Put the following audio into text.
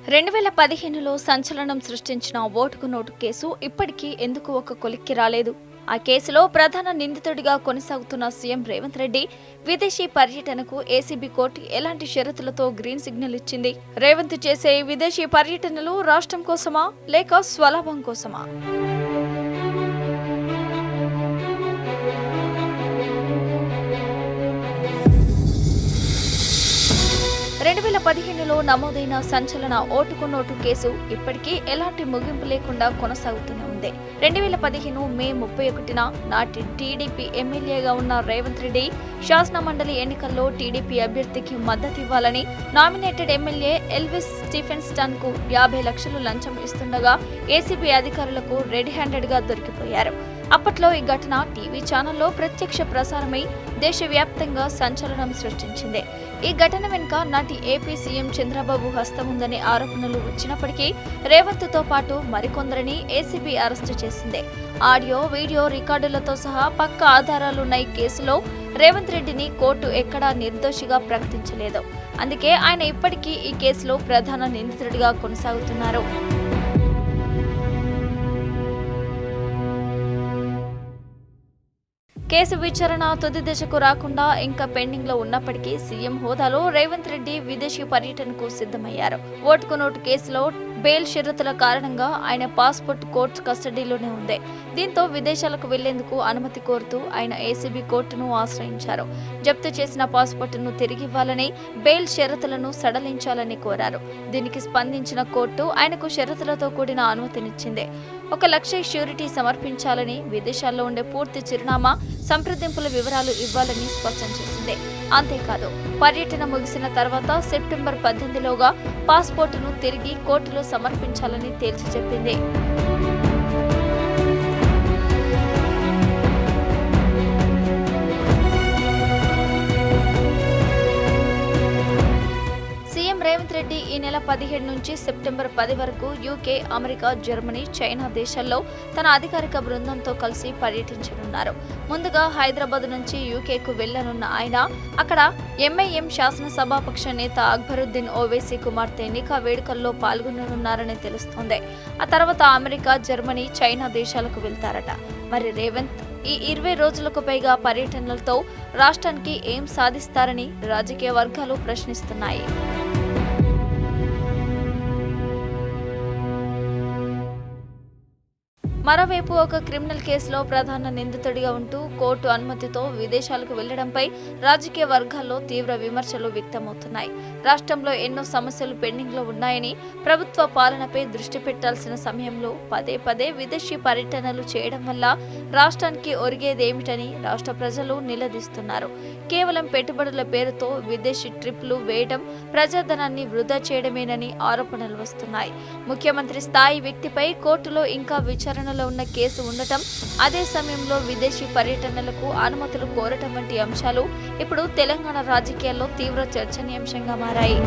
2015లో సంచలనం సృష్టించిన ఓటుకు నోటు కేసు ఇప్పటికీ ఎందుకు ఒక కొలిక్కి రాలేదు? ఆ కేసులో ప్రధాన నిందితుడిగా కొనసాగుతున్న సీఎం రేవంత్ రెడ్డి విదేశీ పర్యటనకు ఏసీబీ కోర్టు ఎలాంటి షరతులతో గ్రీన్ సిగ్నల్ ఇచ్చింది? రేవంత్ చేసే విదేశీ పర్యటనలు రాష్ట్రం కోసమా లేక స్వలాభం కోసమా? 2015లో నమోదైన సంచలన ఓటుకు నోటు కేసు ఇప్పటికీ ఎలాంటి ముగింపు లేకుండా కొనసాగుతూనే ఉంది. 2015 మే 31న నాటి టీడీపీ ఎమ్మెల్యేగా ఉన్న రేవంత్ రెడ్డి శాసన మండలి ఎన్నికల్లో టీడీపీ అభ్యర్థికి మద్దతు ఇవ్వాలని నామినేటెడ్ ఎమ్మెల్యే ఎల్విస్ స్టీఫెన్స్టన్ కు 50 లక్షలు లంచం ఇస్తుండగా ఏసీబీ అధికారులకు రెడ్ హ్యాండెడ్ గా దొరికిపోయారు. అప్పట్లో ఈ ఘటన టీవీ ఛానల్లో ప్రత్యక్ష ప్రసారమై దేశవ్యాప్తంగా సంచలనం సృష్టించింది. ఈ ఘటన వెనుక నాటి ఏపీ సీఎం చంద్రబాబు హస్తం ఉందనే ఆరోపణలు వచ్చినప్పటికీ రేవంత్ తో పాటు మరికొందరిని ఏసీబీ అరెస్టు చేసింది. ఆడియో, వీడియో రికార్డులతో సహా పక్కా ఆధారాలున్న ఈ కేసులో రేవంత్ రెడ్డిని కోర్టు ఎక్కడా నిర్దోషిగా ప్రకటించలేదు. అందుకే ఆయన ఇప్పటికీ ఈ కేసులో ప్రధాన నిందితుడిగా కొనసాగుతున్నారు. కేసు విచారణ తుది దశకు రాకుండా ఇంకా పెండింగ్ లో ఉన్నప్పటికీ సీఎం హోదాలో రేవంత్ రెడ్డి విదేశీ పర్యటనకు సిద్ధమయ్యారు. ఓటుకు నోటు కేసులో బెయిల్ షరతుల కారణంగా ఆయన పాస్పోర్ట్ కోర్టు కస్టడీలోనే ఉంది. దీంతో విదేశాలకు వెళ్లేందుకు అనుమతి కోరుతూ ఆయన ఏసీబీ కోర్టును ఆశ్రయించారు. జప్తు చేసిన పాస్పోర్టును తిరిగివ్వాలని, బెయిల్ షరతులను సడలించాలని కోరారు. దీనికి స్పందించిన కోర్టు ఆయనకు షరతులతో కూడిన అనుమతినిచ్చింది. 1 లక్ష ష్యూరిటీ సమర్పించాలని, విదేశాల్లో ఉండే పూర్తి చిరునామా, సంప్రదింపుల వివరాలు ఇవ్వాలని స్పష్టం చేసింది. అంతేకాదు, పర్యటన ముగిసిన తర్వాత సెప్టెంబర్ 18లోగా పాస్పోర్టును తిరిగి కోర్టులో సమర్పించాలని తేల్చి చెప్పింది. రేవంత్ రెడ్డి ఈ నెల 17 నుంచి సెప్టెంబర్ 10 వరకు యూకే, అమెరికా, జర్మనీ, చైనా దేశాల్లో తన అధికారిక బృందంతో కలిసి పర్యటించనున్నారు. ముందుగా హైదరాబాద్ నుంచి యూకేకు వెళ్లనున్న ఆయన అక్కడ ఎంఐఎం శాసనసభాపక్ష నేత అక్బరుద్దీన్ ఓవైసీ కుమార్తె ఎన్నిక వేడుకల్లో పాల్గొననున్నారని తెలుస్తోంది. ఆ తర్వాత అమెరికా, జర్మనీ, చైనా దేశాలకు వెళ్తారట. మరి రేవంత్ ఈ 20 రోజులకు పైగా పర్యటనలతో రాష్ట్రానికి ఏం సాధిస్తారని రాజకీయ వర్గాలు ప్రశ్నిస్తున్నాయి. మరోవైపు ఒక క్రిమినల్ కేసులో ప్రధాన నిందితుడిగా ఉంటూ కోర్టు అనుమతితో విదేశాలకు వెళ్లడంపై రాజకీయ వర్గాల్లో తీవ్ర విమర్శలు వ్యక్తమవుతున్నాయి. రాష్ట్రంలో ఎన్నో సమస్యలు పెండింగ్ లో ఉన్నాయని, ప్రభుత్వ పాలనపై దృష్టి పెట్టాల్సిన సమయంలో పదే పదే విదేశీ పర్యటనలు చేయడం వల్ల రాష్ట్రానికి ఒరిగేదేమిటని రాష్ట్ర ప్రజలు నిలదీస్తున్నారు. కేవలం పెట్టుబడుల పేరుతో విదేశీ ట్రిప్లు వేయడం ప్రజాధనాన్ని వృధా చేయడమేనని ఆరోపణలు వస్తున్నాయి. ముఖ్యమంత్రి స్థాయి వ్యక్తిపై కోర్టులో ఇంకా విచారణ ఉన్న కేసు ఉండటం, అదే సమయంలో విదేశీ పర్యటనలకు అనుమతులు కోరటం వంటి అంశాలు ఇప్పుడు తెలంగాణ రాజకీయాల్లో తీవ్ర చర్చనీయాంశంగా మారాయి.